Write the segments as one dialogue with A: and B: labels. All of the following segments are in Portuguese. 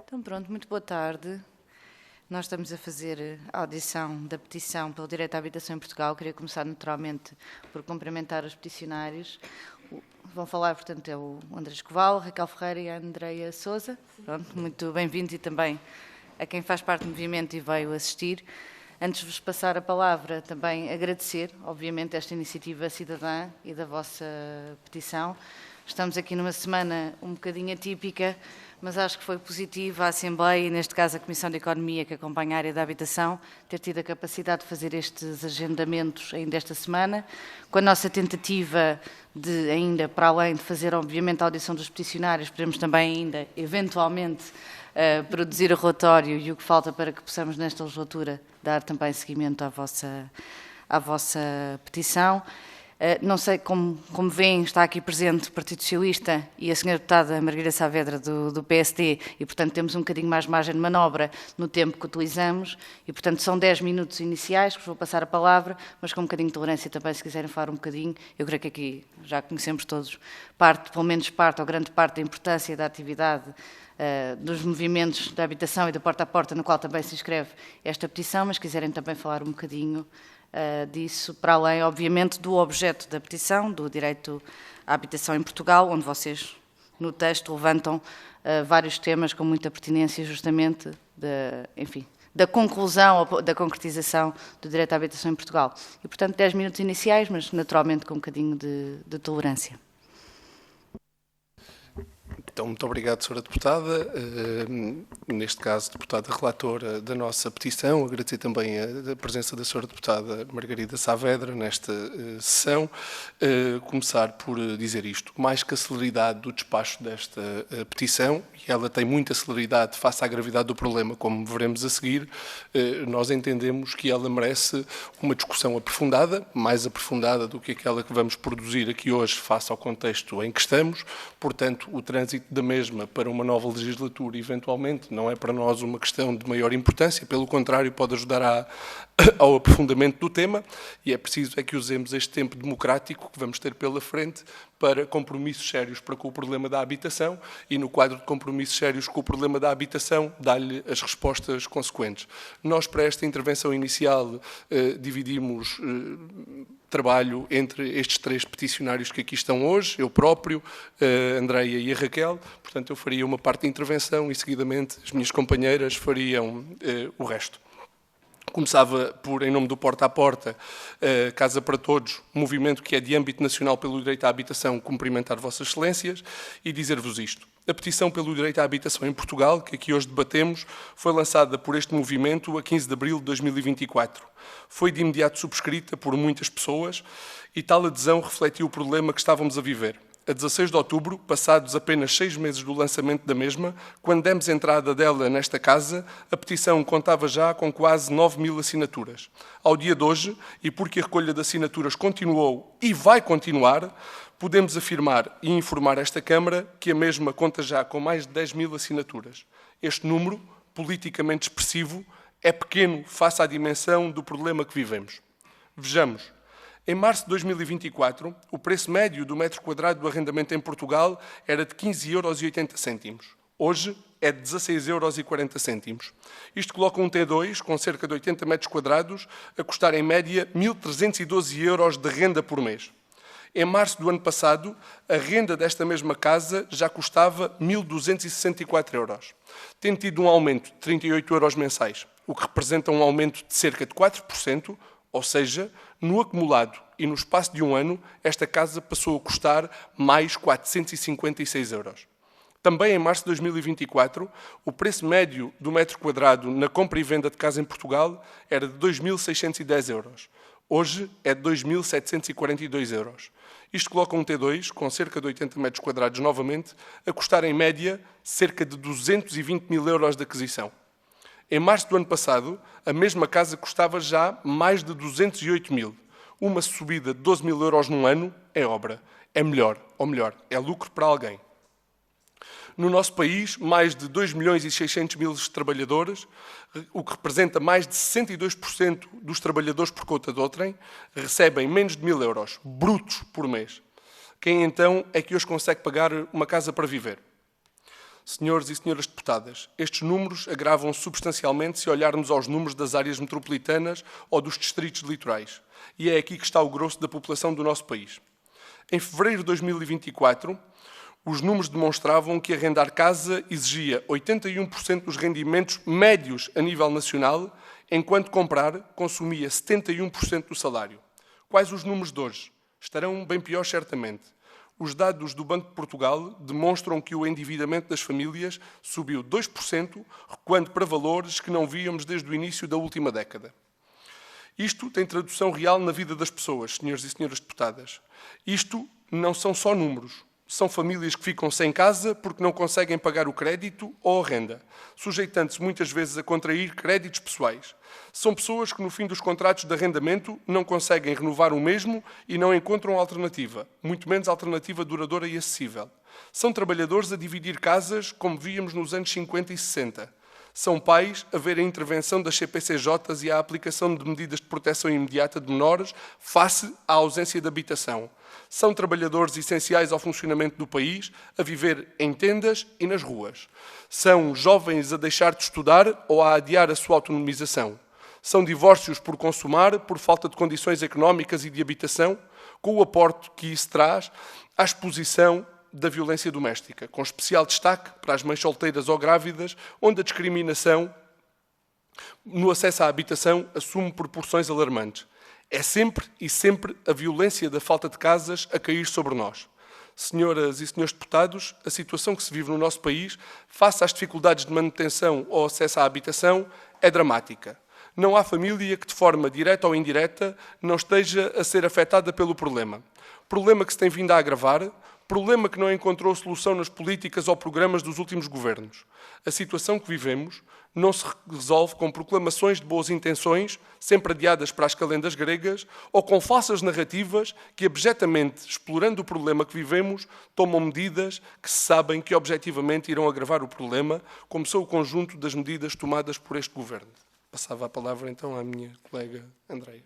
A: Então pronto, muito boa tarde. Nós estamos a fazer a audição da petição pelo direito à habitação em Portugal. Queria começar naturalmente por cumprimentar os peticionários. Vão falar, portanto, é o André Escoval, Raquel Ferreira e a Andreia Sousa. Pronto, muito bem-vindos e também a quem faz parte do movimento e veio assistir. Antes de vos passar a palavra, também agradecer, obviamente, esta iniciativa cidadã e da vossa petição. Estamos aqui numa semana um bocadinho atípica, mas acho que foi positivo a Assembleia, e neste caso a Comissão de Economia, que acompanha a área da habitação, ter tido a capacidade de fazer estes agendamentos ainda esta semana, com a nossa tentativa de ainda, para além de fazer, obviamente, a audição dos peticionários, podemos também ainda, eventualmente, produzir o relatório e o que falta para que possamos, nesta legislatura, dar também seguimento à vossa petição. Não sei, como veem, está aqui presente o Partido Socialista e a senhora deputada Margarida Saavedra do PSD e, portanto, temos um bocadinho mais margem de manobra no tempo que utilizamos e, portanto, são 10 minutos iniciais que vos vou passar a palavra, mas com um bocadinho de tolerância também, se quiserem falar um bocadinho. Eu creio que aqui já conhecemos todos pelo menos parte ou grande parte da importância da atividade dos movimentos da habitação e da porta a porta, no qual também se inscreve esta petição, mas quiserem também falar um bocadinho disso, para além, obviamente, do objeto da petição, do direito à habitação em Portugal, onde vocês, no texto, levantam vários temas com muita pertinência, justamente, da conclusão ou da concretização do direito à habitação em Portugal. E, portanto, 10 minutos iniciais, mas, naturalmente, com um bocadinho de tolerância.
B: Então, muito obrigado, Sra. Deputada. Neste caso, deputada relatora da nossa petição. Agradecer também a presença da Sra. Deputada Margarida Saavedra nesta sessão. Começar por dizer isto. Mais que a celeridade do despacho desta petição, e ela tem muita celeridade face à gravidade do problema, como veremos a seguir, nós entendemos que ela merece uma discussão aprofundada, mais aprofundada do que aquela que vamos produzir aqui hoje face ao contexto em que estamos. Portanto, o trânsito da mesma para uma nova legislatura, eventualmente, não é para nós uma questão de maior importância, pelo contrário, pode ajudar ao aprofundamento do tema, e é preciso que usemos este tempo democrático que vamos ter pela frente para compromissos sérios para com o problema da habitação e, no quadro de compromissos sérios com o problema da habitação, dar-lhe as respostas consequentes. Nós, para esta intervenção inicial, dividimos trabalho entre estes 3 peticionários que aqui estão hoje, eu próprio, a Andreia e a Raquel. Portanto, eu faria uma parte de intervenção e, seguidamente, as minhas companheiras fariam o resto. Começava por, em nome do Porta a Porta, Casa para Todos, movimento que é de âmbito nacional pelo direito à habitação, cumprimentar Vossas Excelências e dizer-vos isto. A petição pelo direito à habitação em Portugal, que aqui hoje debatemos, foi lançada por este movimento a 15 de abril de 2024. Foi de imediato subscrita por muitas pessoas e tal adesão refletiu o problema que estávamos a viver. A 16 de outubro, passados apenas 6 meses do lançamento da mesma, quando demos entrada dela nesta casa, a petição contava já com quase 9.000 assinaturas. Ao dia de hoje, e porque a recolha de assinaturas continuou e vai continuar, podemos afirmar e informar esta Câmara que a mesma conta já com mais de 10.000 assinaturas. Este número, politicamente expressivo, é pequeno face à dimensão do problema que vivemos. Vejamos. Em março de 2024, o preço médio do metro quadrado do arrendamento em Portugal era de 15,80 €. Hoje é de 16,40 €. Isto coloca um T2, com cerca de 80 metros quadrados, a custar em média 1.312 € de renda por mês. Em março do ano passado, a renda desta mesma casa já custava 1.264 €, tendo tido um aumento de 38 € mensais, o que representa um aumento de cerca de 4%, ou seja, no acumulado e no espaço de um ano, esta casa passou a custar mais 456 €. Também em março de 2024, o preço médio do metro quadrado na compra e venda de casa em Portugal era de 2.610 €. Hoje é de 2.742 €. Isto coloca um T2, com cerca de 80 metros quadrados novamente, a custar em média cerca de 220.000 € de aquisição. Em março do ano passado, a mesma casa custava já mais de 208.000. Uma subida de 12.000 € num ano é obra. É melhor, ou melhor, é lucro para alguém. No nosso país, mais de 2.600.000 trabalhadores, o que representa mais de 62% dos trabalhadores por conta de outrem, recebem menos de 1.000 € brutos por mês. Quem então é que hoje consegue pagar uma casa para viver? Senhores e senhoras deputadas, estes números agravam-se substancialmente se olharmos aos números das áreas metropolitanas ou dos distritos litorais. E é aqui que está o grosso da população do nosso país. Em fevereiro de 2024, os números demonstravam que arrendar casa exigia 81% dos rendimentos médios a nível nacional, enquanto comprar consumia 71% do salário. Quais os números de hoje? Estarão bem piores, certamente. Os dados do Banco de Portugal demonstram que o endividamento das famílias subiu 2%, recuando para valores que não víamos desde o início da última década. Isto tem tradução real na vida das pessoas, senhores e senhoras deputadas. Isto não são só números. São famílias que ficam sem casa porque não conseguem pagar o crédito ou a renda, sujeitando-se muitas vezes a contrair créditos pessoais. São pessoas que, no fim dos contratos de arrendamento, não conseguem renovar o mesmo e não encontram alternativa, muito menos alternativa duradoura e acessível. São trabalhadores a dividir casas, como víamos nos anos 50 e 60. São pais a ver a intervenção das CPCJs e a aplicação de medidas de proteção imediata de menores face à ausência de habitação. São trabalhadores essenciais ao funcionamento do país, a viver em tendas e nas ruas. São jovens a deixar de estudar ou a adiar a sua autonomização. São divórcios por consumar, por falta de condições económicas e de habitação, com o aporte que isso traz à exposição da violência doméstica, com especial destaque para as mães solteiras ou grávidas, onde a discriminação no acesso à habitação assume proporções alarmantes. É sempre e sempre a violência da falta de casas a cair sobre nós. Senhoras e senhores deputados, a situação que se vive no nosso país, face às dificuldades de manutenção ou acesso à habitação, é dramática. Não há família que, de forma direta ou indireta, não esteja a ser afetada pelo problema. Problema que se tem vindo a agravar, problema que não encontrou solução nas políticas ou programas dos últimos governos. A situação que vivemos não se resolve com proclamações de boas intenções, sempre adiadas para as calendas gregas, ou com falsas narrativas que, abjetamente explorando o problema que vivemos, tomam medidas que se sabem que objetivamente irão agravar o problema, como são o conjunto das medidas tomadas por este governo. Passava a palavra então à minha colega Andreia.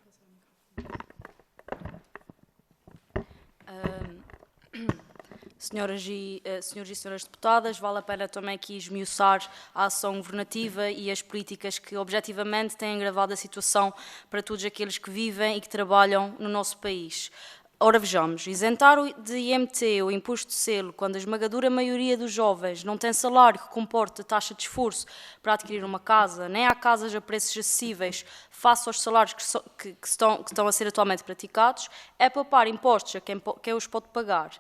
C: Senhores e senhoras deputadas, vale a pena também aqui esmiuçar a ação governativa e as políticas que objetivamente têm agravado a situação para todos aqueles que vivem e que trabalham no nosso país. Ora, vejamos, isentar de IMT o imposto de selo quando a esmagadora maioria dos jovens não tem salário que comporte a taxa de esforço para adquirir uma casa, nem há casas a preços acessíveis face aos salários que estão a ser atualmente praticados, é poupar impostos a quem os pode pagar.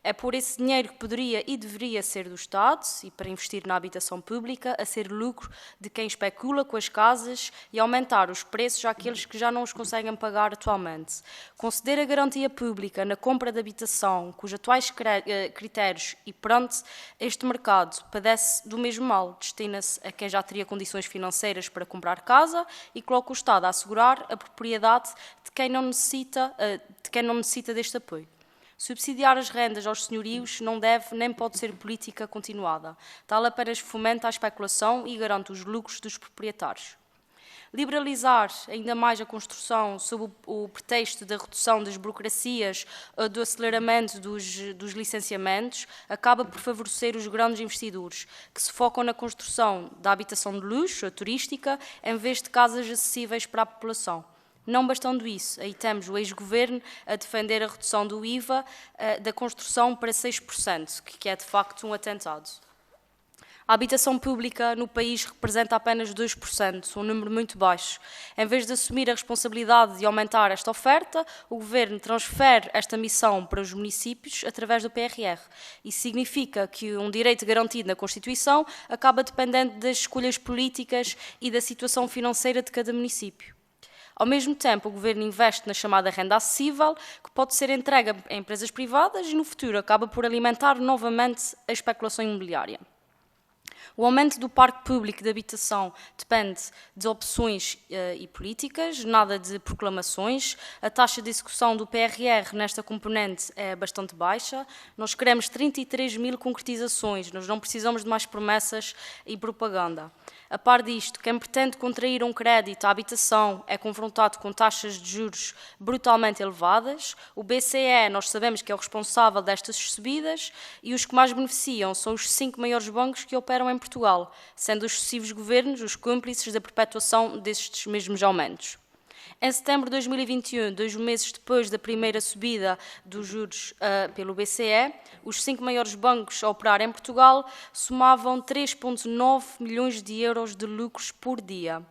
C: É por esse dinheiro que poderia e deveria ser do Estado, e para investir na habitação pública, a ser lucro de quem especula com as casas e aumentar os preços àqueles que já não os conseguem pagar atualmente. Conceder a garantia pública na compra de habitação, cujos atuais critérios e perante este mercado padece do mesmo mal, destina-se a quem já teria condições financeiras para comprar casa e coloca o Estado a assegurar a propriedade de quem não necessita deste apoio. Subsidiar as rendas aos senhorios não deve nem pode ser política continuada. Tal apenas fomenta a especulação e garante os lucros dos proprietários. Liberalizar ainda mais a construção sob o pretexto da redução das burocracias, do aceleramento dos licenciamentos, acaba por favorecer os grandes investidores, que se focam na construção da habitação de luxo, a turística, em vez de casas acessíveis para a população. Não bastando isso, aí temos o ex-governo a defender a redução do IVA da construção para 6%, que é de facto um atentado. A habitação pública no país representa apenas 2%, um número muito baixo. Em vez de assumir a responsabilidade de aumentar esta oferta, o Governo transfere esta missão para os municípios através do PRR. Isso significa que um direito garantido na Constituição acaba dependendo das escolhas políticas e da situação financeira de cada município. Ao mesmo tempo, o Governo investe na chamada renda acessível, que pode ser entregue a empresas privadas e, no futuro, acaba por alimentar novamente a especulação imobiliária. O aumento do parque público de habitação depende de opções e políticas, nada de proclamações. A taxa de execução do PRR nesta componente é bastante baixa. Nós queremos 33 mil concretizações, nós não precisamos de mais promessas e propaganda. A par disto, quem pretende contrair um crédito à habitação é confrontado com taxas de juros brutalmente elevadas. O BCE, nós sabemos que é o responsável destas subidas, e os que mais beneficiam são os 5 maiores bancos que operam em Portugal, sendo os sucessivos governos os cúmplices da perpetuação destes mesmos aumentos. Em setembro de 2021, 2 meses depois da primeira subida dos juros pelo BCE, os 5 maiores bancos a operar em Portugal somavam 3,9 milhões de euros de lucros por dia.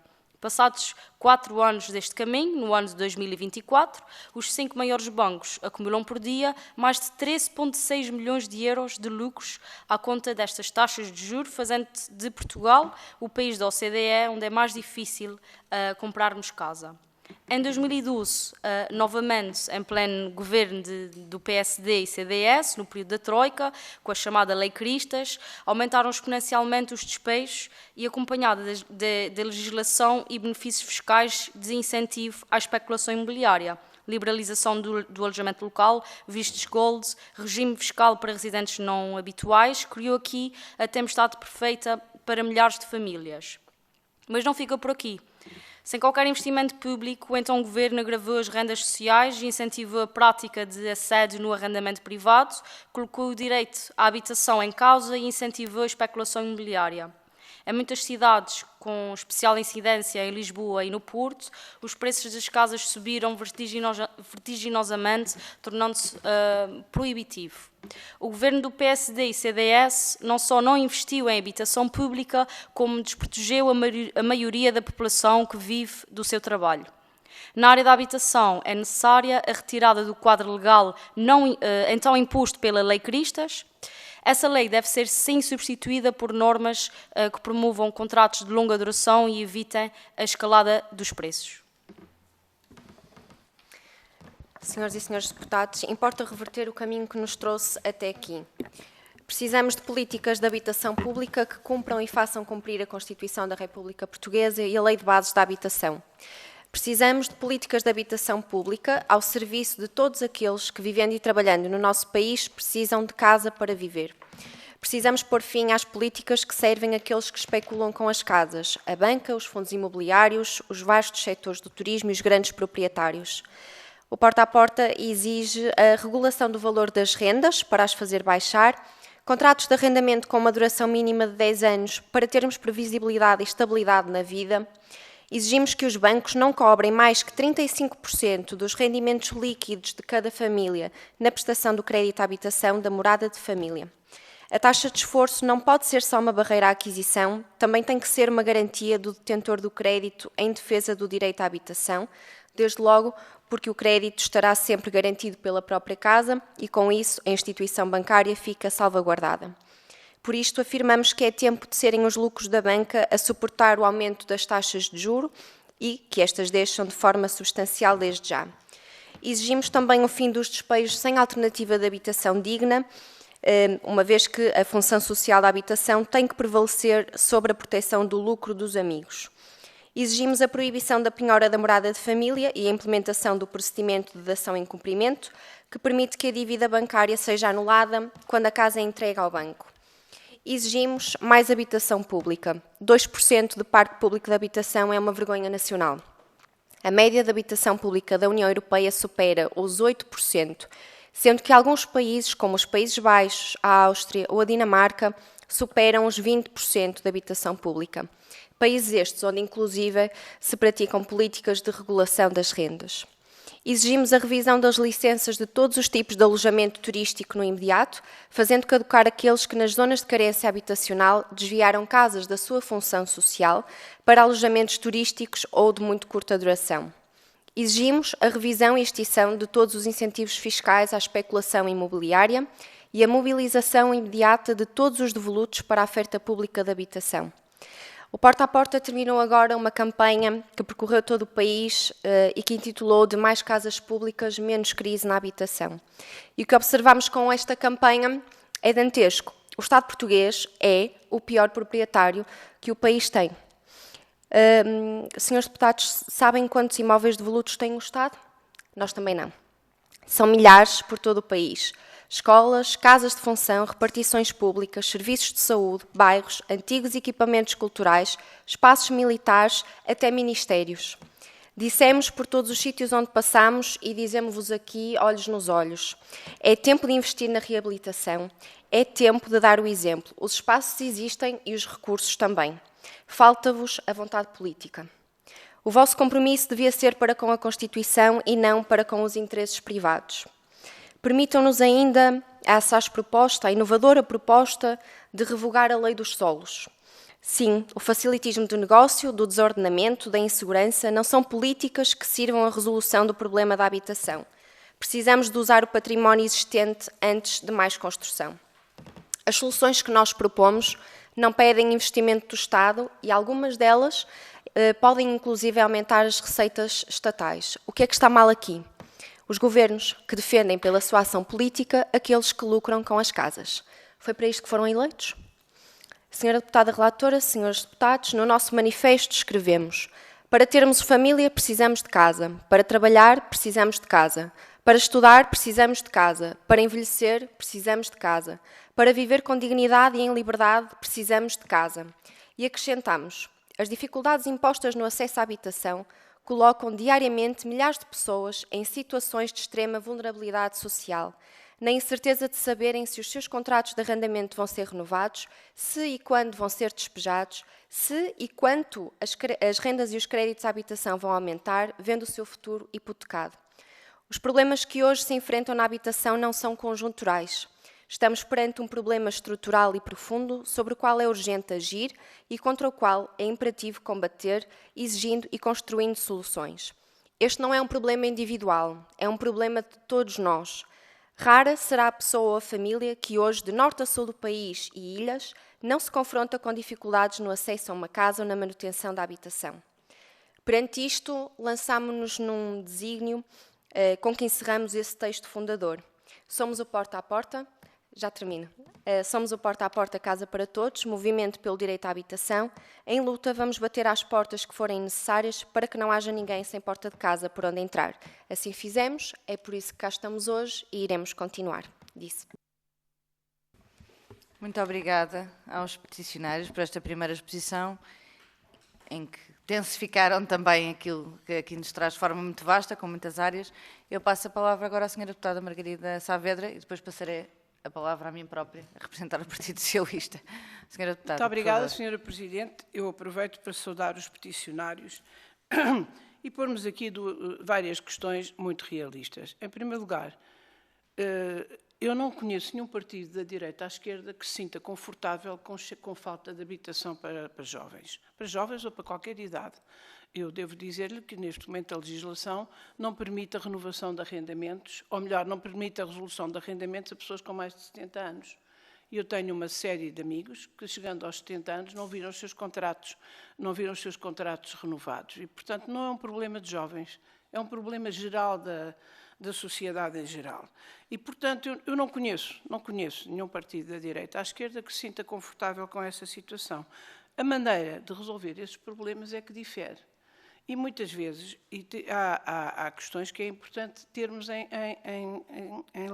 C: Passados 4 anos deste caminho, no ano de 2024, os 5 maiores bancos acumulam por dia mais de 13,6 milhões de euros de lucros à conta destas taxas de juros, fazendo de Portugal o país da OCDE onde é mais difícil comprarmos casa. Em 2012, novamente, em pleno governo do PSD e CDS, no período da Troika, com a chamada Lei Cristas, aumentaram exponencialmente os despejos e, acompanhada da legislação e benefícios fiscais de incentivo à especulação imobiliária, liberalização do alojamento local, vistos gold, regime fiscal para residentes não habituais, criou aqui a tempestade perfeita para milhares de famílias. Mas não fica por aqui. Sem qualquer investimento público, então o Governo agravou as rendas sociais e incentivou a prática de assédio no arrendamento privado, colocou o direito à habitação em causa e incentivou a especulação imobiliária. Em muitas cidades, com especial incidência em Lisboa e no Porto, os preços das casas subiram vertiginosamente, tornando-se proibitivo. O governo do PSD e CDS não só não investiu em habitação pública, como desprotegeu a maioria da população que vive do seu trabalho. Na área da habitação é necessária a retirada do quadro legal então imposto pela Lei Cristas. Essa lei deve ser, sim, substituída por normas que promovam contratos de longa duração e evitem a escalada dos preços.
D: Senhoras e senhores deputados, importa reverter o caminho que nos trouxe até aqui. Precisamos de políticas de habitação pública que cumpram e façam cumprir a Constituição da República Portuguesa e a Lei de Bases da Habitação. Precisamos de políticas de habitação pública ao serviço de todos aqueles que, vivendo e trabalhando no nosso país, precisam de casa para viver. Precisamos pôr fim às políticas que servem àqueles que especulam com as casas, a banca, os fundos imobiliários, os vastos setores do turismo e os grandes proprietários. O Porta a Porta exige a regulação do valor das rendas para as fazer baixar, contratos de arrendamento com uma duração mínima de 10 anos para termos previsibilidade e estabilidade na vida. Exigimos que os bancos não cobrem mais que 35% dos rendimentos líquidos de cada família na prestação do crédito à habitação da morada de família. A taxa de esforço não pode ser só uma barreira à aquisição, também tem que ser uma garantia do detentor do crédito em defesa do direito à habitação, desde logo porque o crédito estará sempre garantido pela própria casa e, com isso, a instituição bancária fica salvaguardada. Por isto, afirmamos que é tempo de serem os lucros da banca a suportar o aumento das taxas de juro e que estas deixam de forma substancial desde já. Exigimos também o fim dos despejos sem alternativa de habitação digna, uma vez que a função social da habitação tem que prevalecer sobre a proteção do lucro dos amigos. Exigimos a proibição da penhora da morada de família e a implementação do procedimento de dação em cumprimento, que permite que a dívida bancária seja anulada quando a casa é entregue ao banco. Exigimos mais habitação pública. 2% do parque público de habitação é uma vergonha nacional. A média de habitação pública da União Europeia supera os 8%, sendo que alguns países, como os Países Baixos, a Áustria ou a Dinamarca, superam os 20% de habitação pública. Países estes onde, inclusive, se praticam políticas de regulação das rendas. Exigimos a revisão das licenças de todos os tipos de alojamento turístico no imediato, fazendo caducar aqueles que nas zonas de carência habitacional desviaram casas da sua função social para alojamentos turísticos ou de muito curta duração. Exigimos a revisão e extinção de todos os incentivos fiscais à especulação imobiliária e a mobilização imediata de todos os devolutos para a oferta pública de habitação. O Porta a Porta terminou agora uma campanha que percorreu todo o país e que intitulou de Mais Casas Públicas, Menos Crise na Habitação. E o que observamos com esta campanha é dantesco. O Estado português é o pior proprietário que o país tem. Senhores deputados, sabem quantos imóveis devolutos tem o Estado? Nós também não. São milhares por todo o país. Escolas, casas de função, repartições públicas, serviços de saúde, bairros, antigos equipamentos culturais, espaços militares, até ministérios. Dissemos por todos os sítios onde passamos e dizemos-vos aqui, olhos nos olhos. É tempo de investir na reabilitação, é tempo de dar o exemplo. Os espaços existem e os recursos também. Falta-vos a vontade política. O vosso compromisso devia ser para com a Constituição e não para com os interesses privados. Permitam-nos ainda a assaz proposta, a inovadora proposta de revogar a lei dos solos. Sim, o facilitismo do negócio, do desordenamento, da insegurança não são políticas que sirvam à resolução do problema da habitação. Precisamos de usar o património existente antes de mais construção. As soluções que nós propomos não pedem investimento do Estado e algumas delas podem inclusive aumentar as receitas estatais. O que é que está mal aqui? Os governos que defendem pela sua ação política aqueles que lucram com as casas. Foi para isto que foram eleitos? Senhora Deputada Relatora, senhores deputados, no nosso manifesto escrevemos: para termos família precisamos de casa, para trabalhar precisamos de casa, para estudar precisamos de casa, para envelhecer precisamos de casa, para viver com dignidade e em liberdade precisamos de casa. E acrescentamos: as dificuldades impostas no acesso à habitação colocam diariamente milhares de pessoas em situações de extrema vulnerabilidade social, na incerteza de saberem se os seus contratos de arrendamento vão ser renovados, se e quando vão ser despejados, se e quanto as rendas e os créditos à habitação vão aumentar, vendo o seu futuro hipotecado. Os problemas que hoje se enfrentam na habitação não são conjunturais. Estamos perante um problema estrutural e profundo sobre o qual é urgente agir e contra o qual é imperativo combater, exigindo e construindo soluções. Este não é um problema individual, é um problema de todos nós. Rara será a pessoa ou a família que hoje, de norte a sul do país e ilhas, não se confronta com dificuldades no acesso a uma casa ou na manutenção da habitação. Perante isto, lançámo-nos num desígnio com que encerramos esse texto fundador. Somos o Porta a Porta, já termino. Somos o Porta a Porta Casa para Todos, movimento pelo direito à habitação. Em luta, vamos bater às portas que forem necessárias para que não haja ninguém sem porta de casa por onde entrar. Assim fizemos, é por isso que cá estamos hoje e iremos continuar. Disse.
A: Muito obrigada aos peticionários por esta primeira exposição, em que densificaram também aquilo que aqui nos traz de forma muito vasta, com muitas áreas. Eu passo a palavra agora à Sra. Deputada Margarida Saavedra e depois passarei a palavra a mim própria, a representar o Partido Socialista. Sra. Deputada,
E: muito obrigada, Sra. Presidente. Eu aproveito para saudar os peticionários e pormos aqui várias questões muito realistas. Em primeiro lugar, eu não conheço nenhum partido da direita à esquerda que se sinta confortável com falta de habitação para jovens ou para qualquer idade. Eu devo dizer-lhe que, neste momento, a legislação não permite a renovação de arrendamentos, ou melhor, não permite a resolução de arrendamentos a pessoas com mais de 70 anos. E eu tenho uma série de amigos que, chegando aos 70 anos, não viram os seus contratos renovados. E, portanto, não é um problema de jovens, é um problema geral da sociedade em geral. E, portanto, eu não conheço nenhum partido da direita à esquerda que se sinta confortável com essa situação. A maneira de resolver esses problemas é que difere. E muitas vezes há questões que é importante termos em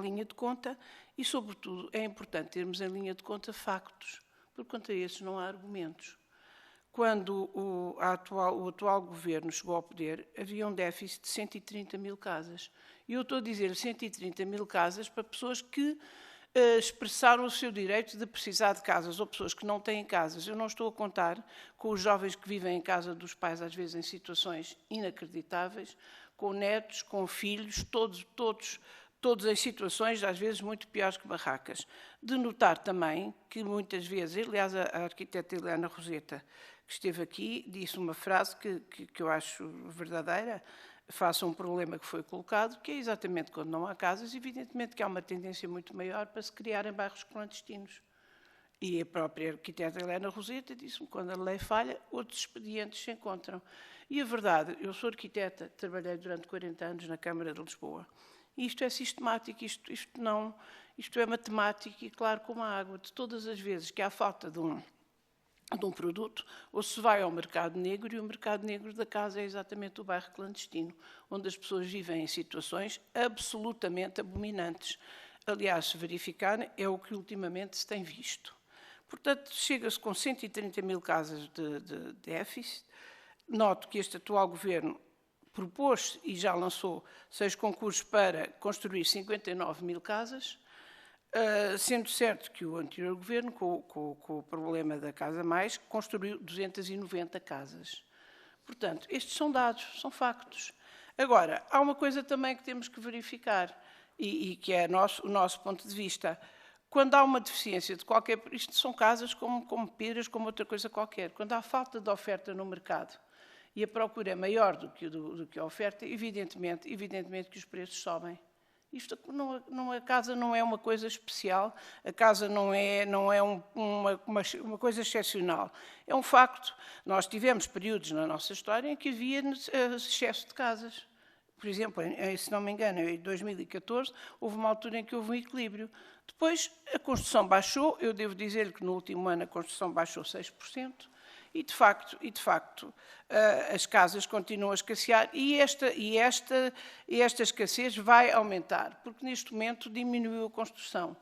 E: linha de conta e, sobretudo, é importante termos em linha de conta factos, porque contra esses não há argumentos. Quando o atual governo chegou ao poder, havia um déficit de 130 mil casas. E eu estou a dizer 130 mil casas para pessoas que expressaram o seu direito de precisar de casas, ou pessoas que não têm casas. Eu não estou a contar com os jovens que vivem em casa dos pais, às vezes em situações inacreditáveis, com netos, com filhos, todos em situações, às vezes, muito piores que barracas. De notar também que muitas vezes, aliás, a arquiteta Helena Roseta, que esteve aqui, disse uma frase que eu acho verdadeira, face a um problema que foi colocado, que é exatamente quando não há casas, evidentemente que há uma tendência muito maior para se criarem bairros clandestinos. E a própria arquiteta Helena Roseta disse-me que quando a lei falha, outros expedientes se encontram. E a verdade, eu sou arquiteta, trabalhei durante 40 anos na Câmara de Lisboa, E isto é sistemático, isto é matemático e claro como a água. De todas as vezes que há falta de um produto, ou se vai ao mercado negro, e o mercado negro da casa é exatamente o bairro clandestino, onde as pessoas vivem em situações absolutamente abominantes. Aliás, se verificarem, é o que ultimamente se tem visto. Portanto, chega-se com 130 mil casas de déficit. Noto que este atual governo propôs e já lançou 6 concursos para construir 59 mil casas, sendo certo que o anterior governo, com o problema da Casa Mais, construiu 290 casas. Portanto, estes são dados, são factos. Agora, há uma coisa também que temos que verificar, e que é o nosso ponto de vista. Quando há uma deficiência de qualquer... Isto são casas como peras, como outra coisa qualquer. Quando há falta de oferta no mercado e a procura é maior do que a oferta, evidentemente que os preços sobem. A casa não é uma coisa especial, a casa não é uma coisa excepcional. É um facto. Nós tivemos períodos na nossa história em que havia excesso de casas. Por exemplo, se não me engano, em 2014, houve uma altura em que houve um equilíbrio. Depois, a construção baixou, eu devo dizer que no último ano a construção baixou 6%, e de facto as casas continuam a escassear, e esta escassez vai aumentar, porque neste momento diminuiu a construção.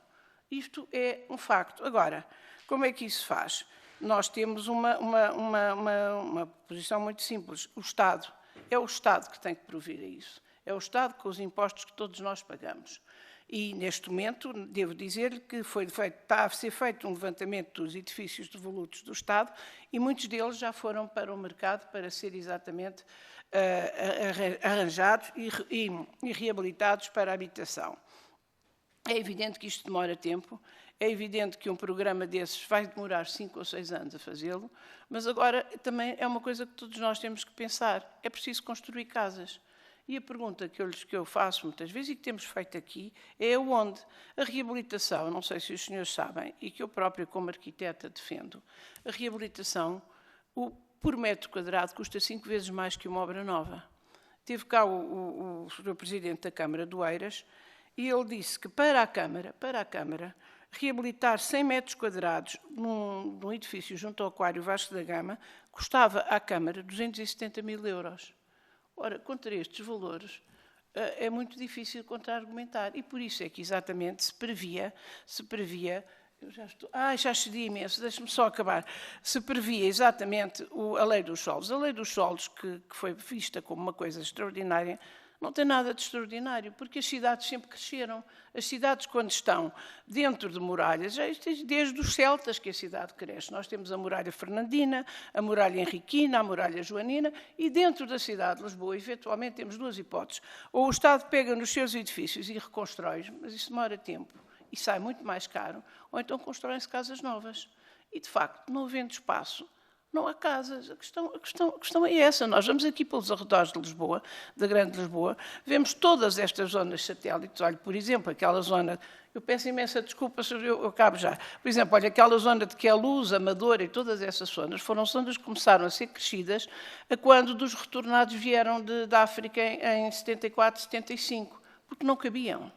E: Isto é um facto. Agora, como é que isso se faz? Nós temos uma posição muito simples. É o Estado que tem que prover a isso. É o Estado com os impostos que todos nós pagamos. E, neste momento, devo dizer que está a ser feito um levantamento dos edifícios devolutos do Estado e muitos deles já foram para o mercado para ser exatamente arranjados e reabilitados para a habitação. É evidente que isto demora tempo, é evidente que um programa desses vai demorar 5 ou 6 anos a fazê-lo, mas agora também é uma coisa que todos nós temos que pensar. É preciso construir casas. E a pergunta que eu faço muitas vezes e que temos feito aqui é onde a reabilitação, não sei se os senhores sabem, e que eu própria como arquiteta defendo, a reabilitação, por metro quadrado, custa 5 vezes mais que uma obra nova. Teve cá o Sr. Presidente da Câmara do Eiras e ele disse que para a Câmara, reabilitar 100 metros quadrados num edifício junto ao Aquário Vasco da Gama custava à Câmara 270 mil euros. Ora, contra estes valores, é muito difícil contra-argumentar. E por isso é que exatamente se previa, eu já excedi imenso, deixe-me só acabar. Se previa exatamente a lei dos solos. A lei dos solos, que foi vista como uma coisa extraordinária, não tem nada de extraordinário, porque as cidades sempre cresceram. As cidades, quando estão dentro de muralhas, desde os celtas que a cidade cresce. Nós temos a muralha fernandina, a muralha henriquina, a muralha joanina, e dentro da cidade de Lisboa, eventualmente, temos 2 hipóteses. Ou o Estado pega nos seus edifícios e reconstrói, mas isso demora tempo e sai muito mais caro, ou então constroem-se casas novas. E, de facto, não havendo espaço, não há casas. A questão é essa. Nós vamos aqui pelos arredores de Lisboa, da Grande Lisboa, vemos todas estas zonas satélites. Olha, por exemplo, aquela zona... Eu peço imensa desculpa se eu acabo já. Por exemplo, olha, aquela zona de Queluz, Amadora e todas essas zonas foram zonas que começaram a ser crescidas quando dos retornados vieram da África em 74, 75, porque não cabiam.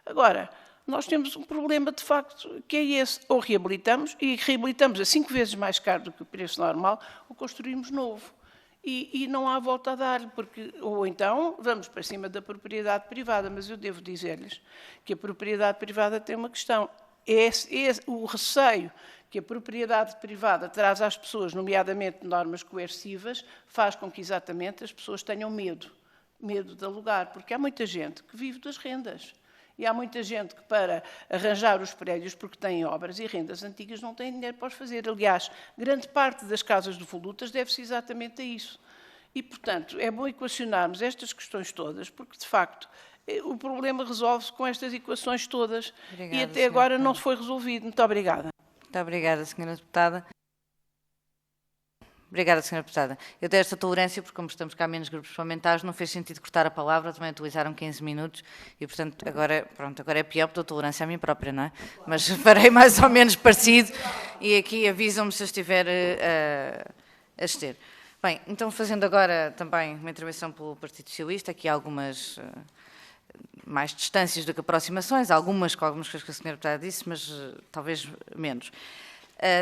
E: Agora... Nós temos um problema, de facto, que é esse. Ou reabilitamos, e reabilitamos a 5 vezes mais caro do que o preço normal, ou construímos novo. E não há volta a dar, ou então vamos para cima da propriedade privada, mas eu devo dizer-lhes que a propriedade privada tem uma questão. O receio que a propriedade privada traz às pessoas, nomeadamente normas coercivas, faz com que exatamente as pessoas tenham medo de alugar, porque há muita gente que vive das rendas. E há muita gente que, para arranjar os prédios, porque têm obras e rendas antigas, não tem dinheiro para os fazer. Aliás, grande parte das casas devolutas deve-se exatamente a isso. E, portanto, é bom equacionarmos estas questões todas, porque, de facto, o problema resolve-se com estas equações todas. Obrigada, e até agora não foi resolvido. Muito obrigada.
A: Muito obrigada, Sra. Deputada. Obrigada, Sra. Deputada. Eu dei esta tolerância porque, como estamos cá menos grupos parlamentares, não fez sentido cortar a palavra, também utilizaram 15 minutos e, portanto, agora é pior porque dou tolerância a mim própria, não é? Mas farei mais ou menos parecido e aqui avisam-me se eu estiver a exceder. Bem, então fazendo agora também uma intervenção pelo Partido Socialista, aqui algumas mais distâncias do que aproximações, algumas coisas que a Sra. Deputada disse, mas talvez menos.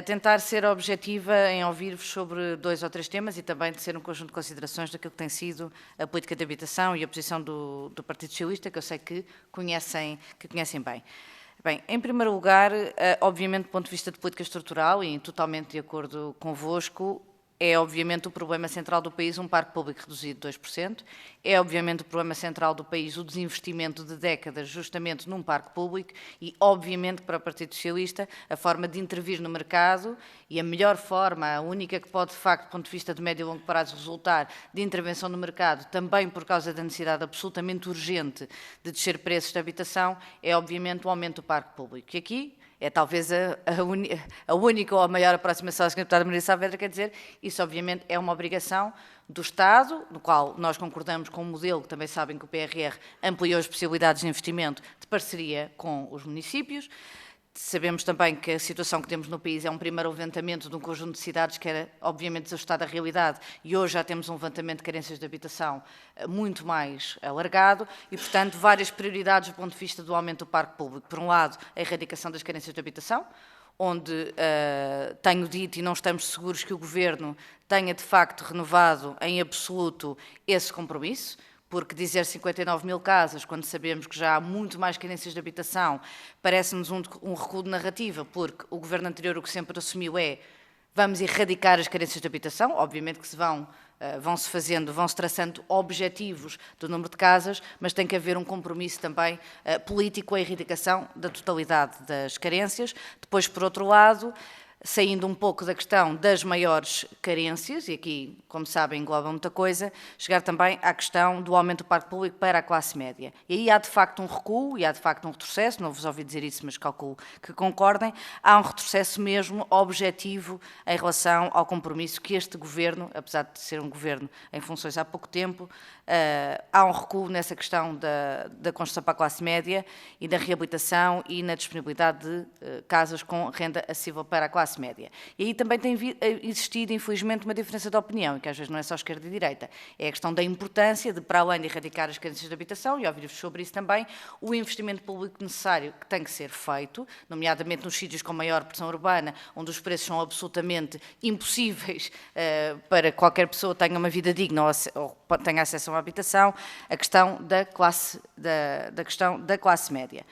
A: Tentar ser objetiva em ouvir-vos sobre 2 ou 3 temas e também de ser um conjunto de considerações daquilo que tem sido a política de habitação e a posição do Partido Socialista, que eu sei que conhecem bem. Bem, em primeiro lugar, obviamente, do ponto de vista de política estrutural, e totalmente de acordo convosco, é obviamente o problema central do país um parque público reduzido de 2%, é obviamente o problema central do país o desinvestimento de décadas justamente num parque público e obviamente para o Partido Socialista a forma de intervir no mercado e a melhor forma, a única que pode de facto do ponto de vista de médio e longo prazo resultar de intervenção no mercado, também por causa da necessidade absolutamente urgente de descer preços de habitação, é obviamente o aumento do parque público. E aqui é talvez a única ou a maior aproximação à Sra. Deputada Margarida Saavedra, quer dizer, isso obviamente é uma obrigação do Estado, no qual nós concordamos com o modelo, que também sabem que o PRR ampliou as possibilidades de investimento de parceria com os municípios. Sabemos também que a situação que temos no país é um primeiro levantamento de um conjunto de cidades que era, obviamente, desajustado à realidade e hoje já temos um levantamento de carências de habitação muito mais alargado e, portanto, várias prioridades do ponto de vista do aumento do parque público. Por um lado, a erradicação das carências de habitação, onde tenho dito e não estamos seguros que o Governo tenha, de facto, renovado em absoluto esse compromisso, porque dizer 59 mil casas, quando sabemos que já há muito mais carências de habitação, parece-nos um recuo de narrativa, porque o Governo anterior o que sempre assumiu é vamos erradicar as carências de habitação, obviamente que vão-se traçando objetivos do número de casas, mas tem que haver um compromisso também político, a erradicação da totalidade das carências. Depois, por outro lado, saindo um pouco da questão das maiores carências, e aqui, como sabem, engloba muita coisa, chegar também à questão do aumento do parque público para a classe média. E aí há de facto um recuo, e há de facto um retrocesso, não vos ouvi dizer isso, mas calculo que concordem, há um retrocesso mesmo objetivo em relação ao compromisso que este Governo, apesar de ser um Governo em funções há pouco tempo, há um recuo nessa questão da construção para a classe média e da reabilitação e na disponibilidade de casas com renda acessível para a classe média. E aí também tem existido, infelizmente, uma diferença de opinião, que às vezes não é só esquerda e direita. É a questão da importância de, para além de erradicar as carências de habitação, e ouvir-vos sobre isso também, o investimento público necessário que tem que ser feito, nomeadamente nos sítios com maior pressão urbana, onde os preços são absolutamente impossíveis para qualquer pessoa tenha uma vida digna ou tenha acesso a uma habitação, a questão da classe média.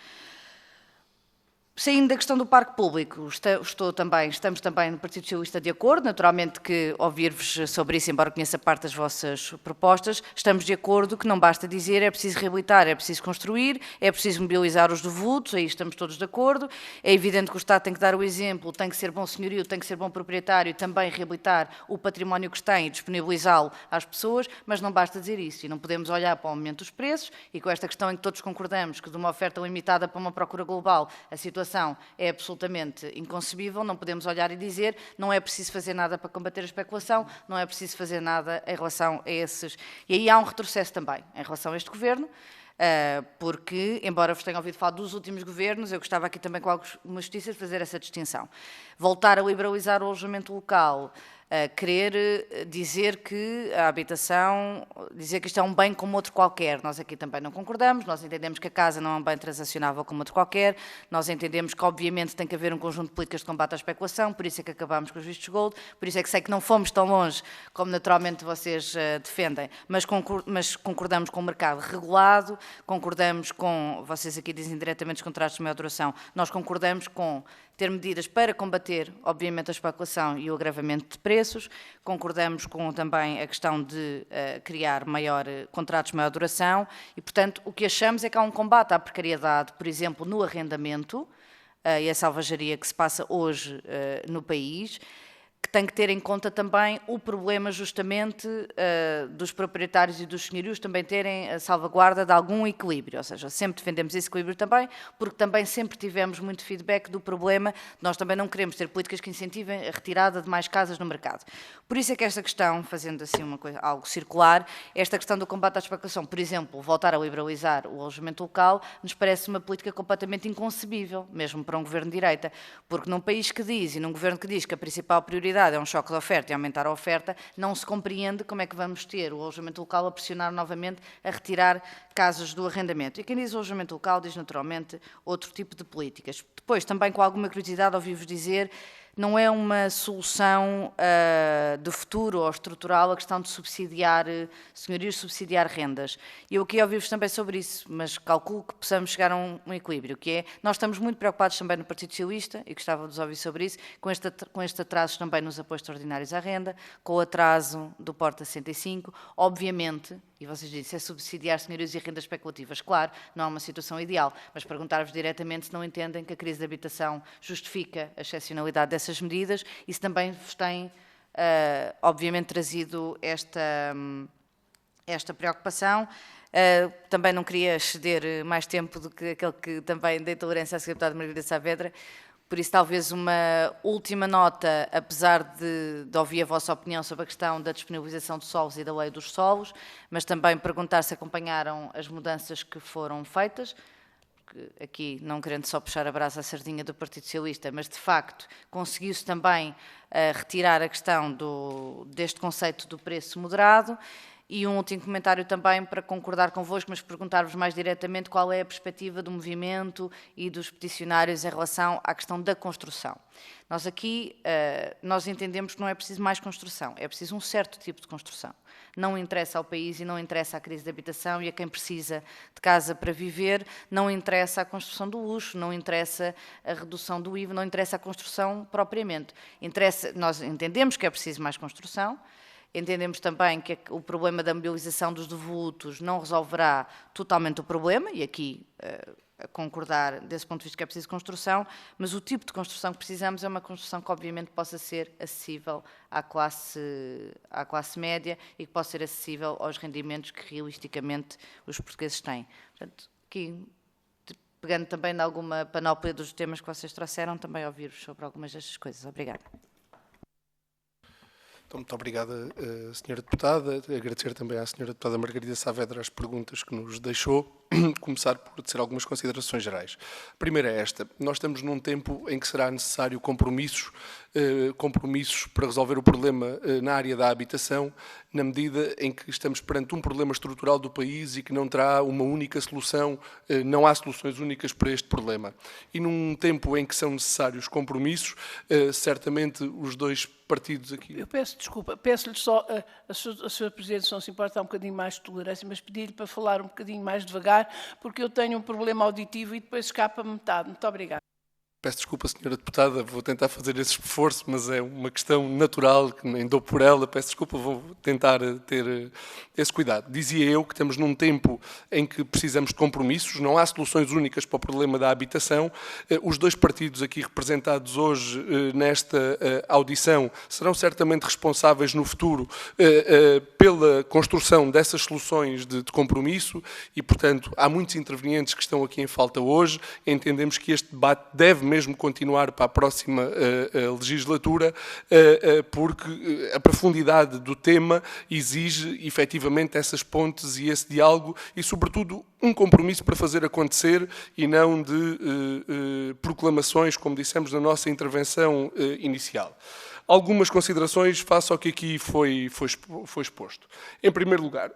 A: Saindo da questão do parque público, estamos também no Partido Socialista de acordo, naturalmente que ouvir-vos sobre isso, embora conheça parte das vossas propostas, estamos de acordo que não basta dizer é preciso reabilitar, é preciso construir, é preciso mobilizar os devolutos, aí estamos todos de acordo, é evidente que o Estado tem que dar o exemplo, tem que ser bom senhorio, tem que ser bom proprietário, também reabilitar o património que tem e disponibilizá-lo às pessoas, mas não basta dizer isso e não podemos olhar para o aumento dos preços e com esta questão em que todos concordamos que de uma oferta limitada para uma procura global, a situação é absolutamente inconcebível, não podemos olhar e dizer não é preciso fazer nada para combater a especulação, não é preciso fazer nada em relação a esses... E aí há um retrocesso também em relação a este Governo, porque, embora vos tenha ouvido falar dos últimos governos, eu gostava aqui também com alguma justiça de fazer essa distinção. Voltar a liberalizar o alojamento local, querer dizer que a habitação, dizer que isto é um bem como outro qualquer. Nós aqui também não concordamos, nós entendemos que a casa não é um bem transacionável como outro qualquer, nós entendemos que obviamente tem que haver um conjunto de políticas de combate à especulação, por isso é que acabámos com os vistos gold, por isso é que sei que não fomos tão longe como naturalmente vocês defendem, mas concordamos com o mercado regulado, concordamos com, vocês aqui dizem diretamente os contratos de maior duração, nós concordamos com ter medidas para combater, obviamente, a especulação e o agravamento de preços. Concordamos com também a questão de criar contratos de maior duração e, portanto, o que achamos é que há um combate à precariedade, por exemplo, no arrendamento e a salvajaria que se passa hoje no país, que tem que ter em conta também o problema justamente dos proprietários e dos senhorios também terem a salvaguarda de algum equilíbrio, ou seja, sempre defendemos esse equilíbrio também, porque também sempre tivemos muito feedback do problema, nós também não queremos ter políticas que incentivem a retirada de mais casas no mercado. Por isso é que esta questão, fazendo assim algo circular, esta questão do combate à especulação, por exemplo, voltar a liberalizar o alojamento local, nos parece uma política completamente inconcebível, mesmo para um governo de direita, porque num país que diz, e num governo que diz que a principal prioridade realidade é um choque de oferta e aumentar a oferta, não se compreende como é que vamos ter o alojamento local a pressionar novamente a retirar casas do arrendamento. E quem diz alojamento local diz naturalmente outro tipo de políticas. Depois, também com alguma curiosidade, ouvi-vos dizer, não é uma solução de futuro ou estrutural a questão de subsidiar, senhorios subsidiar rendas. E eu aqui ouvi-vos também sobre isso, mas calculo que possamos chegar a um equilíbrio, que é, nós estamos muito preocupados também no Partido Socialista, e gostava de ouvir sobre isso, com este atraso também nos apoios extraordinários à renda, com o atraso do Porta 65, obviamente, e vocês dizem, é subsidiar senhorios e rendas especulativas. Claro, não é uma situação ideal, mas perguntar-vos diretamente se não entendem que a crise de habitação justifica a excepcionalidade dessas medidas e se também vos tem, obviamente, trazido esta preocupação. Também não queria exceder mais tempo do que aquele que também dei tolerância à Sra. Deputada Margarida Saavedra. Por isso, talvez uma última nota, apesar de ouvir a vossa opinião sobre a questão da disponibilização de solos e da lei dos solos, mas também perguntar se acompanharam as mudanças que foram feitas, porque aqui, não querendo só puxar a brasa à sardinha do Partido Socialista, mas de facto conseguiu-se também retirar a questão deste conceito do preço moderado. E um último comentário também para concordar convosco, mas perguntar-vos mais diretamente qual é a perspectiva do movimento e dos peticionários em relação à questão da construção. Nós aqui, nós entendemos que não é preciso mais construção, é preciso um certo tipo de construção. Não interessa ao país e não interessa à crise de habitação e a quem precisa de casa para viver, não interessa a construção do luxo, não interessa a redução do IVA, não interessa a construção propriamente. Nós entendemos que é preciso mais construção. Entendemos também que o problema da mobilização dos devolutos não resolverá totalmente o problema, e aqui a concordar desse ponto de vista que é preciso construção, mas o tipo de construção que precisamos é uma construção que obviamente possa ser acessível à classe média e que possa ser acessível aos rendimentos que realisticamente os portugueses têm. Portanto, aqui, pegando também em alguma panóplia dos temas que vocês trouxeram, também ouvir-vos sobre algumas destas coisas. Obrigada.
B: Então, muito obrigada, Sra. Deputada. Agradecer também à Sra. Deputada Margarida Saavedra as perguntas que nos deixou. Começar por dizer algumas considerações gerais. A primeira é esta. Nós estamos num tempo em que será necessário compromissos para resolver o problema na área da habitação, na medida em que estamos perante um problema estrutural do país e que não terá uma única solução, não há soluções únicas para este problema. E num tempo em que são necessários compromissos, certamente os dois partidos aqui...
E: Eu peço desculpa, peço-lhe só, a Sra. Presidente, se não se importa, um bocadinho mais de tolerância, mas pedi-lhe para falar um bocadinho mais devagar, porque eu tenho um problema auditivo e depois escapa-me metade. Muito obrigada.
B: Peço desculpa, Sra. Deputada, vou tentar fazer esse esforço, mas é uma questão natural, que nem dou por ela. Peço desculpa, vou tentar ter esse cuidado. Dizia eu que estamos num tempo em que precisamos de compromissos, não há soluções únicas para o problema da habitação. Os dois partidos aqui representados hoje nesta audição serão certamente responsáveis no futuro pela construção dessas soluções de compromisso e, portanto, há muitos intervenientes que estão aqui em falta hoje. Entendemos que este debate deve mesmo continuar para a próxima legislatura, porque a profundidade do tema exige efetivamente essas pontes e esse diálogo e, sobretudo, um compromisso para fazer acontecer e não de proclamações, como dissemos na nossa intervenção inicial. Algumas considerações face ao que aqui foi exposto. Em primeiro lugar,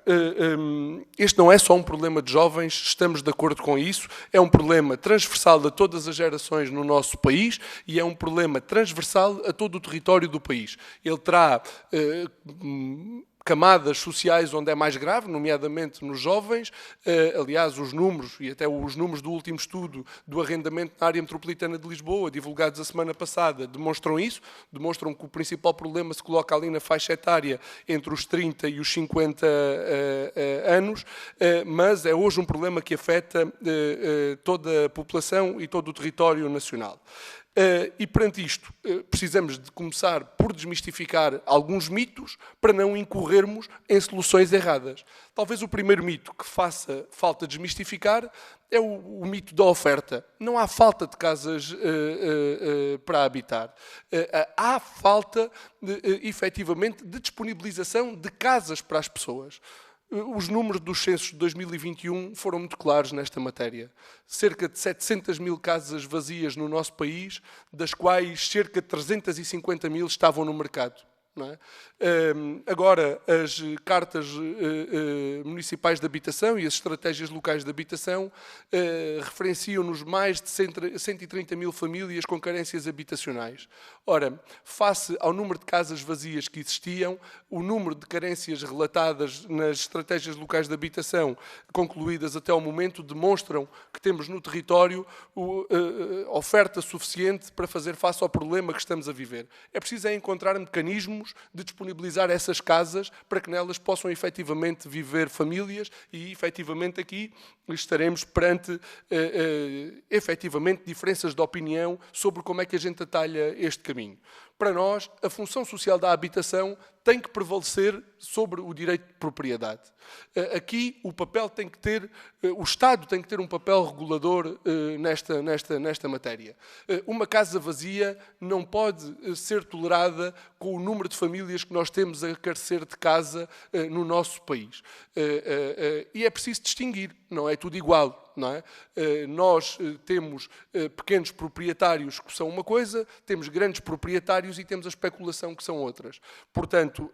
B: este não é só um problema de jovens, estamos de acordo com isso, é um problema transversal a todas as gerações no nosso país e é um problema transversal a todo o território do país. Ele terá camadas sociais onde é mais grave, nomeadamente nos jovens. Aliás, os números, e até os números do último estudo do arrendamento na área metropolitana de Lisboa, divulgados a semana passada, demonstram isso, demonstram que o principal problema se coloca ali na faixa etária entre os 30 e os 50 anos, mas é hoje um problema que afeta toda a população e todo o território nacional. E perante isto, precisamos de começar por desmistificar alguns mitos para não incorrermos em soluções erradas. Talvez o primeiro mito que faça falta desmistificar é o mito da oferta. Não há falta de casas para habitar. Há falta, efetivamente, de disponibilização de casas para as pessoas. Os números dos censos de 2021 foram muito claros nesta matéria. Cerca de 700 mil casas vazias no nosso país, das quais cerca de 350 mil estavam no mercado. Não é? Agora, as cartas municipais de habitação e as estratégias locais de habitação referenciam-nos mais de 130 mil famílias com carências habitacionais. Ora, face ao número de casas vazias que existiam, o número de carências relatadas nas estratégias locais de habitação concluídas até ao momento demonstram que temos no território oferta suficiente para fazer face ao problema que estamos a viver. É preciso encontrar mecanismos de disponibilizar essas casas para que nelas possam efetivamente viver famílias e efetivamente aqui estaremos perante efetivamente diferenças de opinião sobre como é que a gente atalha este caminho. Para nós, a função social da habitação tem que prevalecer sobre o direito de propriedade. Aqui o papel tem que ter, o Estado tem que ter um papel regulador nesta matéria. Uma casa vazia não pode ser tolerada com o número de famílias que nós temos a carecer de casa no nosso país. E é preciso distinguir, não é tudo igual. Não é? Nós temos pequenos proprietários que são uma coisa, temos grandes proprietários e temos a especulação que são outras. Portanto,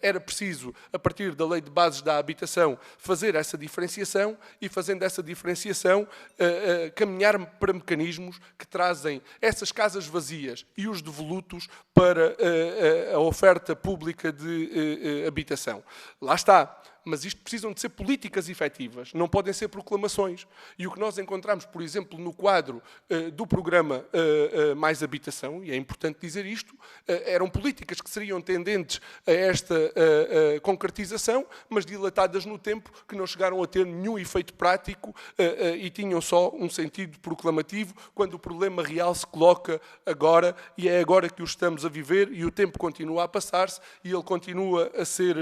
B: era preciso, a partir da Lei de Bases da Habitação, fazer essa diferenciação e, fazendo essa diferenciação, caminhar para mecanismos que trazem essas casas vazias e os devolutos para a oferta pública de habitação. Lá está. Mas isto precisam de ser políticas efetivas, não podem ser proclamações. E o que nós encontramos, por exemplo, no quadro do programa Mais Habitação, e é importante dizer isto, eram políticas que seriam tendentes a esta concretização, mas dilatadas no tempo, que não chegaram a ter nenhum efeito prático e tinham só um sentido proclamativo, quando o problema real se coloca agora, e é agora que o estamos a viver, e o tempo continua a passar-se, e ele continua a ser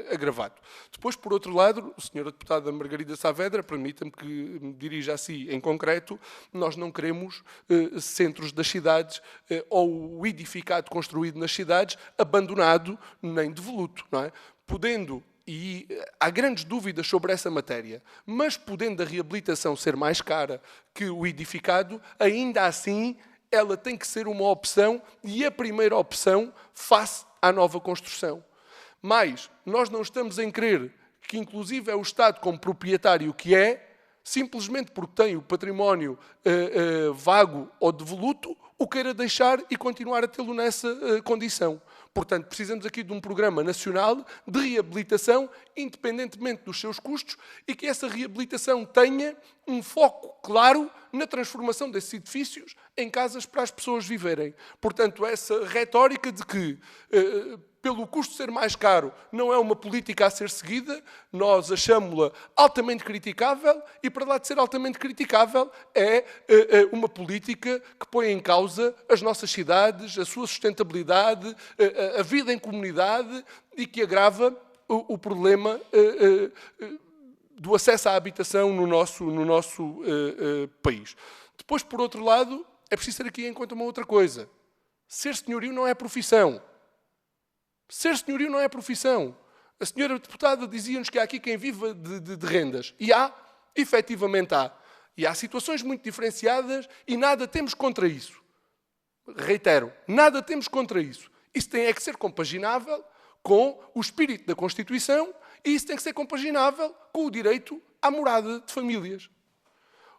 B: agravado. Depois, por outro lado, a senhora deputada Margarida Saavedra, permita-me que me dirija a si em concreto, nós não queremos centros das cidades ou o edificado construído nas cidades abandonado nem devoluto, não é? Podendo, e há grandes dúvidas sobre essa matéria, mas podendo a reabilitação ser mais cara que o edificado, ainda assim ela tem que ser uma opção e a primeira opção face à nova construção. Mas nós não estamos em crer que, inclusive, é o Estado como proprietário que é, simplesmente porque tem o património vago ou devoluto, o queira deixar e continuar a tê-lo nessa condição. Portanto, precisamos aqui de um programa nacional de reabilitação, independentemente dos seus custos, e que essa reabilitação tenha um foco claro na transformação desses edifícios em casas para as pessoas viverem. Portanto, essa retórica de que pelo custo ser mais caro, não é uma política a ser seguida, nós achamos-la altamente criticável e, para lá de ser altamente criticável, é uma política que põe em causa as nossas cidades, a sua sustentabilidade, a vida em comunidade e que agrava o problema do acesso à habitação no nosso país. Depois, por outro lado, é preciso ter aqui em conta uma outra coisa. Ser senhorio não é profissão. Ser senhorio não é profissão. A senhora deputada dizia-nos que há aqui quem viva de rendas. E há, efetivamente há. E há situações muito diferenciadas e nada temos contra isso. Reitero, nada temos contra isso. Isso tem que ser compaginável com o espírito da Constituição e isso tem que ser compaginável com o direito à morada de famílias.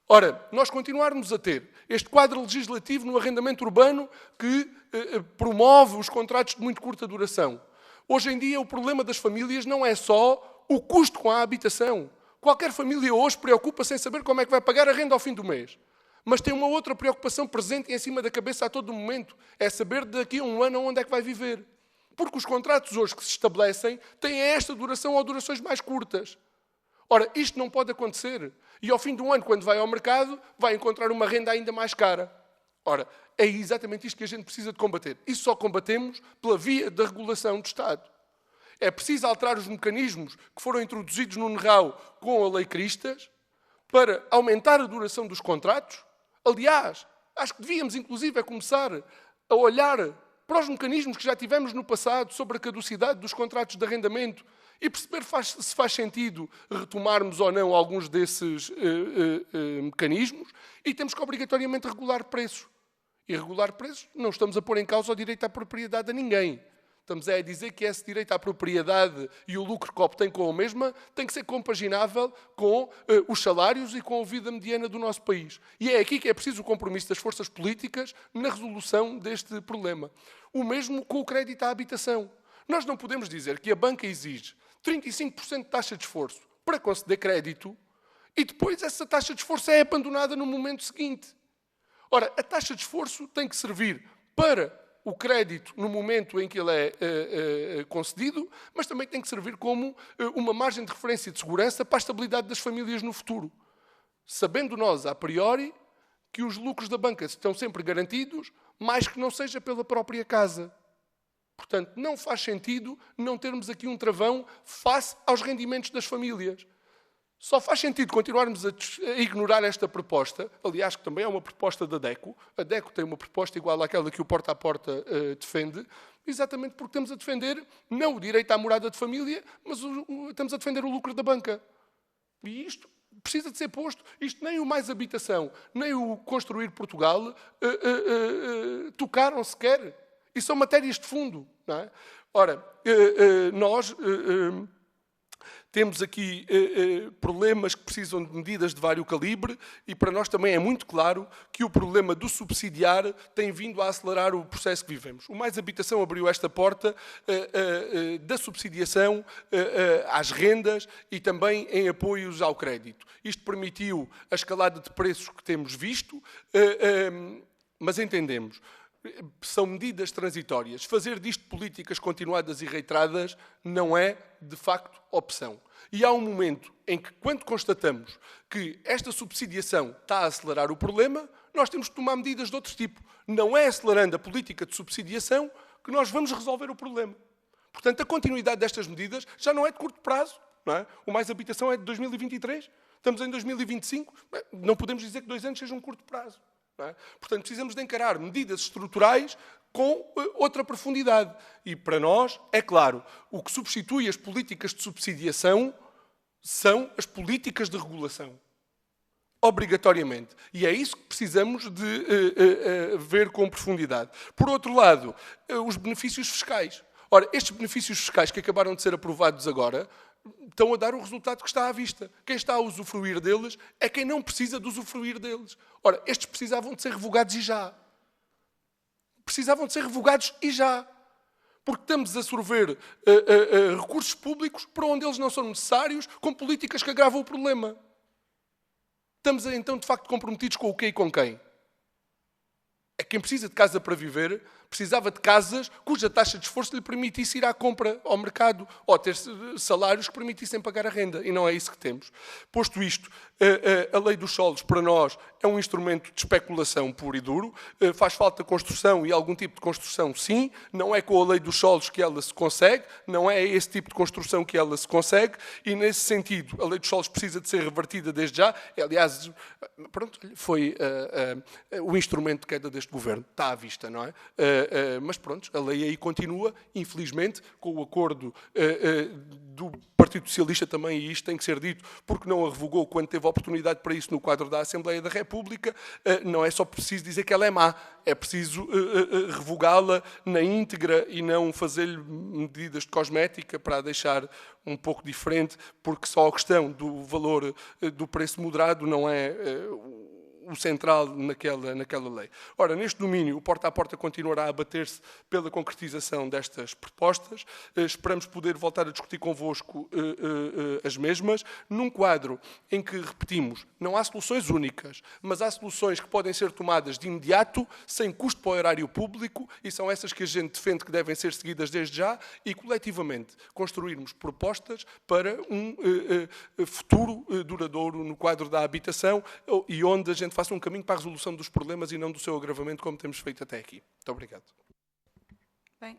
B: Ora, nós continuarmos a ter este quadro legislativo no arrendamento urbano que promove os contratos de muito curta duração. Hoje em dia, o problema das famílias não é só o custo com a habitação. Qualquer família hoje preocupa-se em saber como é que vai pagar a renda ao fim do mês. Mas tem uma outra preocupação presente em cima da cabeça a todo momento. É saber daqui a um ano onde é que vai viver. Porque os contratos hoje que se estabelecem têm esta duração ou durações mais curtas. Ora, isto não pode acontecer. E ao fim de um ano, quando vai ao mercado, vai encontrar uma renda ainda mais cara. Ora, é exatamente isto que a gente precisa de combater. Isso só combatemos pela via da regulação do Estado. É preciso alterar os mecanismos que foram introduzidos no NRAU com a Lei Cristas para aumentar a duração dos contratos. Aliás, acho que devíamos, inclusive, começar a olhar para os mecanismos que já tivemos no passado sobre a caducidade dos contratos de arrendamento e perceber se faz sentido retomarmos ou não alguns desses mecanismos, e temos que obrigatoriamente regular preços. E regular preços não estamos a pôr em causa o direito à propriedade a ninguém. Estamos a dizer que esse direito à propriedade e o lucro que obtém com a mesma tem que ser compaginável com os salários e com a vida mediana do nosso país. E é aqui que é preciso o compromisso das forças políticas na resolução deste problema. O mesmo com o crédito à habitação. Nós não podemos dizer que a banca exige 35% de taxa de esforço para conceder crédito e depois essa taxa de esforço é abandonada no momento seguinte. Ora, a taxa de esforço tem que servir para o crédito no momento em que ele é concedido, mas também tem que servir como uma margem de referência e de segurança para a estabilidade das famílias no futuro. Sabendo nós, a priori, que os lucros da banca estão sempre garantidos, mais que não seja pela própria casa. Portanto, não faz sentido não termos aqui um travão face aos rendimentos das famílias. Só faz sentido continuarmos a ignorar esta proposta, aliás, que também é uma proposta da DECO. A DECO tem uma proposta igual àquela que o Porta a Porta defende, exatamente porque estamos a defender não o direito à morada de família, mas estamos a defender o lucro da banca. E isto precisa de ser posto. Isto nem o Mais Habitação, nem o Construir Portugal tocaram sequer. E são matérias de fundo. Não é? Ora, nós... temos aqui problemas que precisam de medidas de vário calibre e para nós também é muito claro que o problema do subsidiar tem vindo a acelerar o processo que vivemos. O Mais Habitação abriu esta porta da subsidiação às rendas e também em apoios ao crédito. Isto permitiu a escalada de preços que temos visto, mas entendemos. São medidas transitórias. Fazer disto políticas continuadas e reiteradas não é, de facto, opção. E há um momento em que, quando constatamos que esta subsidiação está a acelerar o problema, nós temos que tomar medidas de outro tipo. Não é acelerando a política de subsidiação que nós vamos resolver o problema. Portanto, a continuidade destas medidas já não é de curto prazo. Não é? O Mais Habitação é de 2023, estamos em 2025, não podemos dizer que 2 anos seja um curto prazo. Não é? Portanto, precisamos de encarar medidas estruturais com outra profundidade. E, para nós, é claro, o que substitui as políticas de subsidiação são as políticas de regulação. Obrigatoriamente. E é isso que precisamos de ver com profundidade. Por outro lado, os benefícios fiscais. Ora, estes benefícios fiscais que acabaram de ser aprovados agora estão a dar o resultado que está à vista. Quem está a usufruir deles é quem não precisa de usufruir deles. Ora, estes precisavam de ser revogados e já. Precisavam de ser revogados e já. Porque estamos a sorver recursos públicos para onde eles não são necessários, com políticas que agravam o problema. Estamos, então, de facto, comprometidos com o quê e com quem? É quem precisa de casa para viver, precisava de casas cuja taxa de esforço lhe permitisse ir à compra, ao mercado, ou ter salários que permitissem pagar a renda. E não é isso que temos. Posto isto, a lei dos solos, para nós, é um instrumento de especulação puro e duro. Faz falta construção e algum tipo de construção, sim. Não é com a lei dos solos que ela se consegue. Não é esse tipo de construção que ela se consegue. E, nesse sentido, a lei dos solos precisa de ser revertida desde já. Aliás, pronto, foi o instrumento de queda deste governo. Está à vista, não é? Mas pronto, a lei aí continua, infelizmente, com o acordo do Partido Socialista também, e isto tem que ser dito, porque não a revogou quando teve a oportunidade para isso no quadro da Assembleia da República. Não é só preciso dizer que ela é má, é preciso revogá-la na íntegra e não fazer-lhe medidas de cosmética para a deixar um pouco diferente, porque só a questão do valor do preço moderado não é o central naquela lei. Ora, neste domínio, o Porta a Porta continuará a bater-se pela concretização destas propostas. Esperamos poder voltar a discutir convosco as mesmas, num quadro em que, repetimos, não há soluções únicas, mas há soluções que podem ser tomadas de imediato, sem custo para o erário público, e são essas que a gente defende que devem ser seguidas desde já, e coletivamente construirmos propostas para um futuro duradouro no quadro da habitação e onde a gente faça um caminho para a resolução dos problemas e não do seu agravamento, como temos feito até aqui. Muito obrigado.
A: Bem,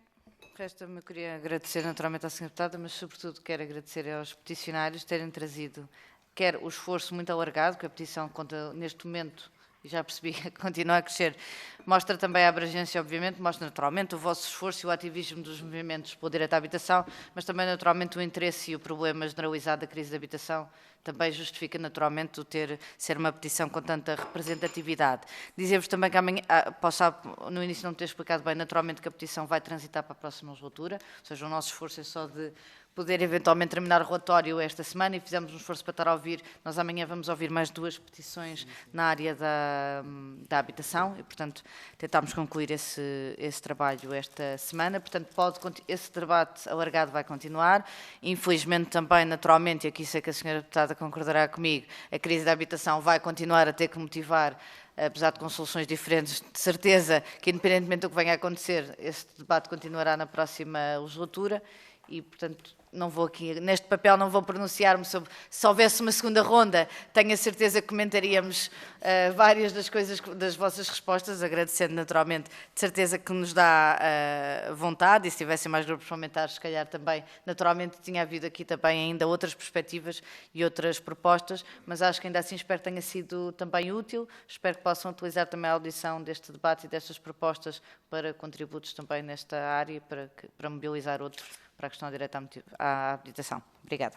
A: resta-me, eu queria agradecer naturalmente à Sra. Deputada, mas sobretudo quero agradecer aos peticionários terem trazido quer o esforço muito alargado, que a petição conta neste momento, e já percebi que continua a crescer, mostra também a abrangência, obviamente, mostra naturalmente o vosso esforço e o ativismo dos movimentos pelo direito à habitação, mas também naturalmente o interesse e o problema generalizado da crise de habitação também justifica naturalmente ser uma petição com tanta representatividade. Dizer-vos também que amanhã, no início não ter explicado bem, naturalmente que a petição vai transitar para a próxima legislatura, ou seja, o nosso esforço é só de poder eventualmente terminar o relatório esta semana e fizemos um esforço para estar a ouvir. Nós amanhã vamos ouvir mais 2 petições na área da habitação e, portanto, tentámos concluir esse trabalho esta semana. Portanto, esse debate alargado vai continuar. Infelizmente também, naturalmente, e aqui sei que a senhora deputada concordará comigo, a crise da habitação vai continuar a ter que motivar, apesar de com soluções diferentes, de certeza que, independentemente do que venha a acontecer, esse debate continuará na próxima legislatura. E, portanto, não vou aqui, neste papel não vou pronunciar-me sobre, se houvesse uma segunda ronda, tenho a certeza que comentaríamos várias das coisas, das vossas respostas, agradecendo naturalmente, de certeza que nos dá vontade, e se tivessem mais grupos parlamentares, se calhar também, naturalmente tinha havido aqui também ainda outras perspectivas e outras propostas, mas acho que ainda assim espero que tenha sido também útil, espero que possam utilizar também a audição deste debate e destas propostas para contributos também nesta área, para mobilizar outros para a questão do direito à habitação. Obrigada.